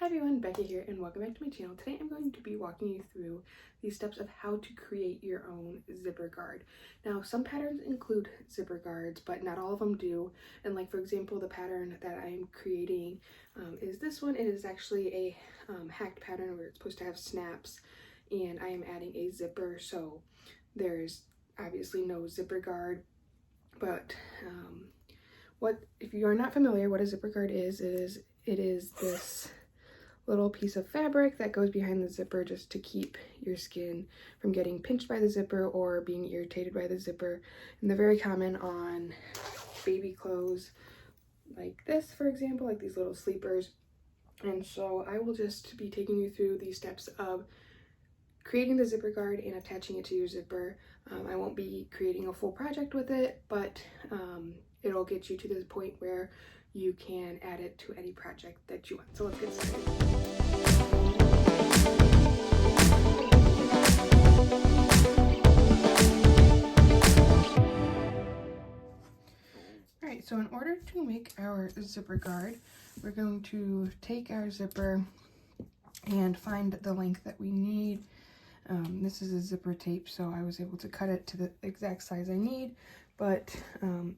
Hi everyone, Becca here and welcome back to my channel. Today I'm going to be walking you through the steps of how to create your own zipper guard. Now some patterns include zipper guards, but not all of them do. And like for example, the pattern that I'm creating is this one. It is actually a hacked pattern where it's supposed to have snaps, and I am adding a zipper, so there's obviously no zipper guard. But if you are not familiar, what a zipper guard is, it is this little piece of fabric that goes behind the zipper just to keep your skin from getting pinched by the zipper or being irritated by the zipper. And they're very common on baby clothes like this, for example, like these little sleepers. And so I will just be taking you through the steps of creating the zipper guard and attaching it to your zipper. I won't be creating a full project with it, but it'll get you to this point where you can add it to any project that you want. So let's get started. Alright, so in order to make our zipper guard, we're going to take our zipper and find the length that we need. This is a zipper tape, so I was able to cut it to the exact size I need, but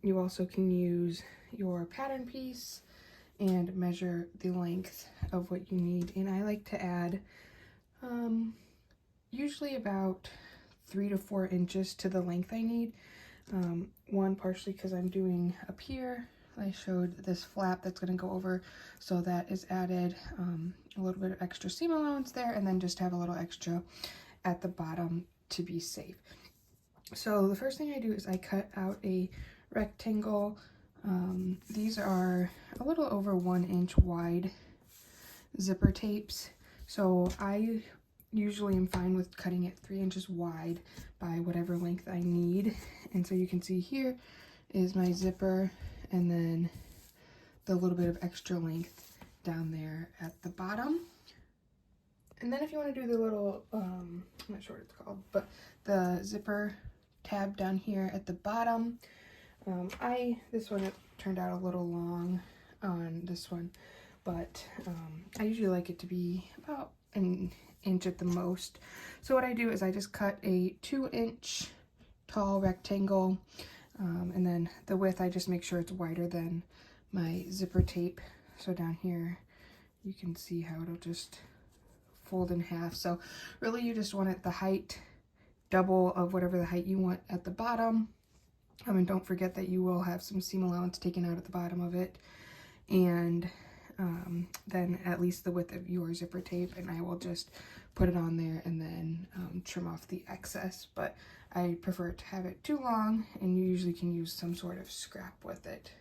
you also can use your pattern piece and measure the length of what you need. And I like to add usually about 3 to 4 inches to the length I need. One, partially because I'm doing up here, I showed this flap that's going to go over, so that is added a little bit of extra seam allowance there, and then just have a little extra at the bottom to be safe. So the first thing I do is I cut out a rectangle. These are a little over 1 inch wide zipper tapes. So I usually am fine with cutting it 3 inches wide by whatever length I need. And so you can see here is my zipper, and then the little bit of extra length down there at the bottom. And then if you want to do the little, I'm not sure what it's called, but the zipper tab down here at the bottom, this one, it turned out a little long on this one, but I usually like it to be about an inch at the most. So what I do is I just cut a 2-inch tall rectangle, and then the width, I just make sure it's wider than my zipper tape. So down here you can see how it'll just fold in half. So really you just want it the height double of whatever the height you want at the bottom. And don't forget that you will have some seam allowance taken out at the bottom of it, and then at least the width of your zipper tape, and I will just put it on there and then trim off the excess. But I prefer to have it too long, and you usually can use some sort of scrap with it.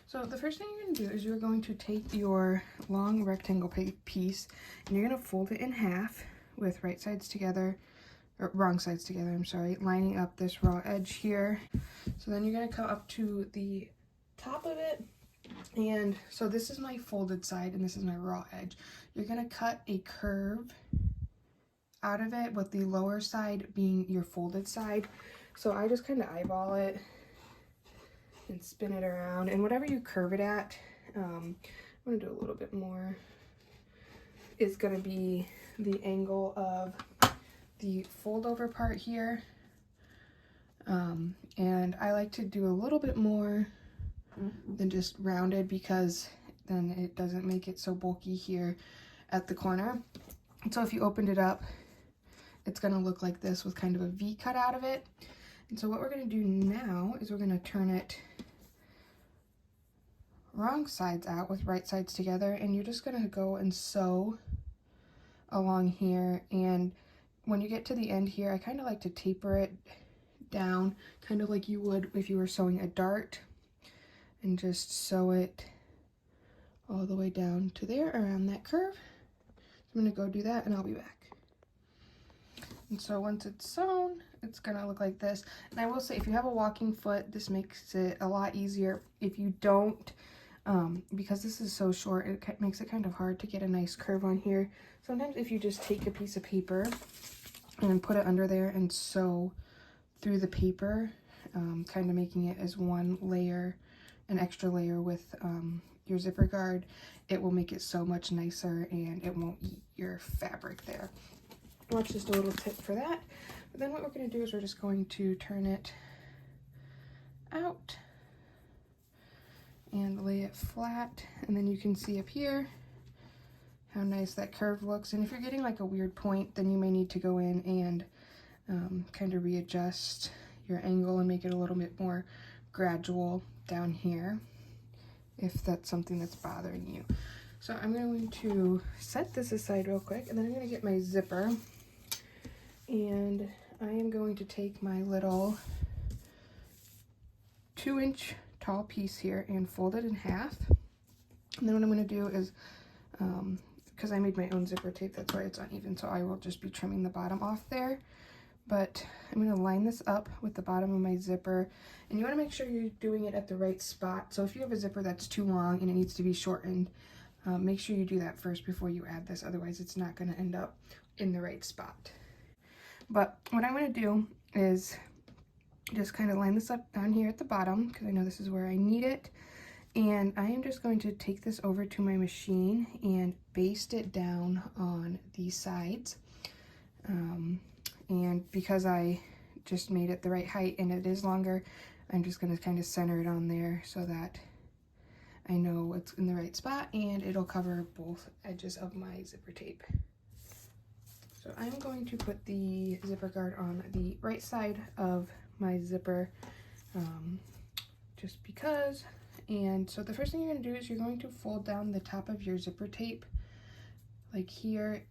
So the first thing you're going to do is you're going to take your long rectangle piece and you're going to fold it in half with right sides together, or wrong sides together, I'm sorry, lining up this raw edge here. So then you're going to come up to the top of it, and so this is my folded side and this is my raw edge. You're going to cut a curve out of it, with the lower side being your folded side. So I just kind of eyeball it and spin it around, and whatever you curve it at, I'm going to do a little bit more, is going to be the angle of the fold over part here. And I like to do a little bit more than just rounded, because then it doesn't make it so bulky here at the corner. And so if you opened it up, it's going to look like this with kind of a V cut out of it. And so what we're going to do now is we're going to turn it wrong sides out with right sides together, and you're just going to go and sew along here. And when you get to the end here, I kind of like to taper it down, kind of like you would if you were sewing a dart, and just sew it all the way down to there around that curve. So I'm going to go do that and I'll be back. And so once it's sewn, it's going to look like this. And I will say, if you have a walking foot, this makes it a lot easier. If you don't, because this is so short, it makes it kind of hard to get a nice curve on here. Sometimes if you just take a piece of paper and put it under there and sew through the paper, kind of making it as one layer, an extra layer with your zipper guard, it will make it so much nicer and it won't eat your fabric there. Watch, just a little tip for that. But then what we're going to do is we're just going to turn it out and lay it flat, and then you can see up here how nice that curve looks. And if you're getting like a weird point, then you may need to go in and kind of readjust your angle and make it a little bit more gradual down here if that's something that's bothering you. So I'm going to set this aside real quick, and then I'm going to get my zipper, and I am going to take my little 2-inch tall piece here and fold it in half. And then what I'm going to do is, because I made my own zipper tape, that's why it's uneven, so I will just be trimming the bottom off there. But I'm going to line this up with the bottom of my zipper, and you want to make sure you're doing it at the right spot. So if you have a zipper that's too long and it needs to be shortened, make sure you do that first before you add this, otherwise it's not going to end up in the right spot. But what I'm going to do is just kind of line this up down here at the bottom, because I know this is where I need it. And I am just going to take this over to my machine and baste it down on these sides. And because I just made it the right height and it is longer, I'm just going to kind of center it on there so that I know it's in the right spot and it'll cover both edges of my zipper tape. So I'm going to put the zipper guard on the right side of my zipper, just because. And so the first thing you're going to do is you're going to fold down the top of your zipper tape like here.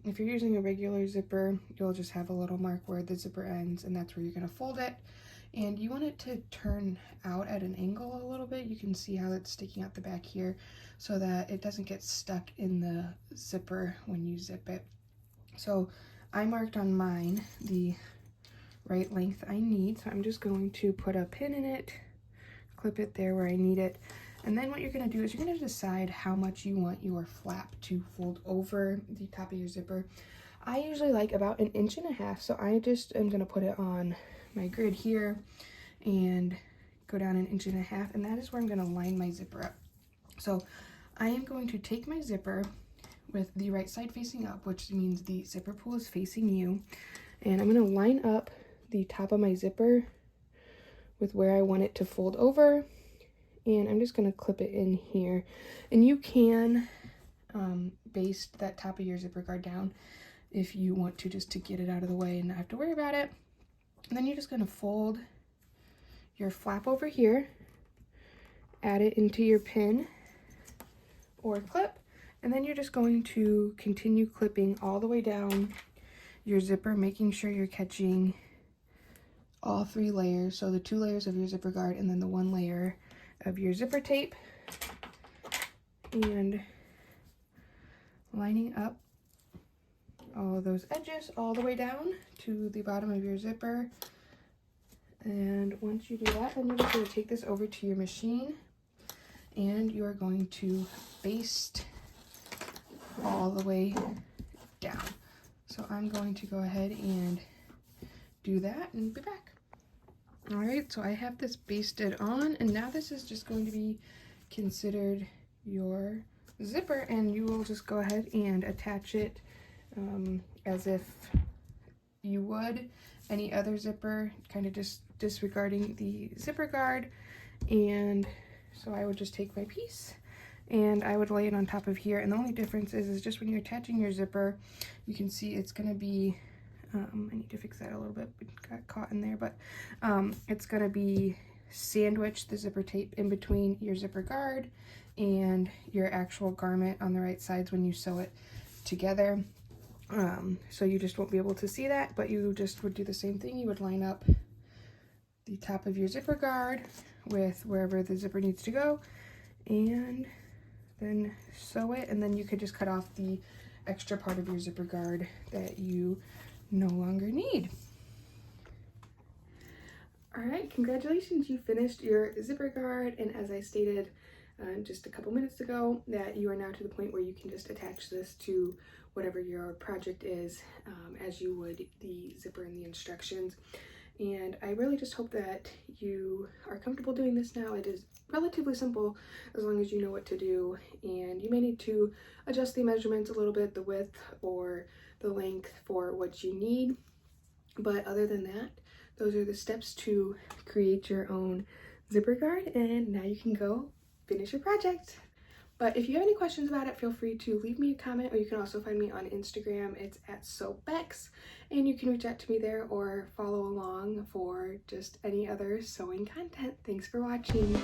If you're using a regular zipper, you'll just have a little mark where the zipper ends, and that's where you're going to fold it. And you want it to turn out at an angle a little bit. You can see how it's sticking out the back here, so that it doesn't get stuck in the zipper when you zip it. So I marked on mine the right length I need, so I'm just going to put a pin in it, clip it there where I need it. And then what you're going to do is you're going to decide how much you want your flap to fold over the top of your zipper. I usually like about 1.5 inches, so I just am going to put it on my grid here and go down 1.5 inches, and that is where I'm going to line my zipper up. So I am going to take my zipper with the right side facing up, which means the zipper pull is facing you, and I'm going to line up the top of my zipper with where I want it to fold over, and I'm just going to clip it in here. And you can baste that top of your zipper guard down if you want to, just to get it out of the way and not have to worry about it. And then you're just going to fold your flap over here, add it into your pin or clip, and then you're just going to continue clipping all the way down your zipper, making sure you're catching all 3 layers, so the 2 layers of your zipper guard and then the 1 layer of your zipper tape, and lining up all of those edges all the way down to the bottom of your zipper. And once you do that, then you're just going to take this over to your machine, and you are going to baste all the way down. So I'm going to go ahead and do that and be back. Alright, so I have this basted on, and now this is just going to be considered your zipper, and you will just go ahead and attach it as if you would any other zipper, kind of just disregarding the zipper guard. And so I would just take my piece and I would lay it on top of here, and the only difference is just when you're attaching your zipper, you can see it's going to be I need to fix that a little bit, it got caught in there, but it's going to be sandwiched, the zipper tape, in between your zipper guard and your actual garment on the right sides when you sew it together. So you just won't be able to see that, but you just would do the same thing. You would line up the top of your zipper guard with wherever the zipper needs to go, and then sew it, and then you could just cut off the extra part of your zipper guard that you no longer need. All right, congratulations, you finished your zipper guard, and as I stated just a couple minutes ago, that you are now to the point where you can just attach this to whatever your project is, as you would the zipper and the instructions. and I really just hope that you are comfortable doing this now. It is relatively simple as long as you know what to do, and you may need to adjust the measurements a little bit, the width or the length for what you need, but other than that, those are the steps to create your own zipper guard, and now you can go finish your project. But if you have any questions about it, feel free to leave me a comment, or you can also find me on Instagram. It's at SewBex, and you can reach out to me there or follow along for just any other sewing content. Thanks for watching.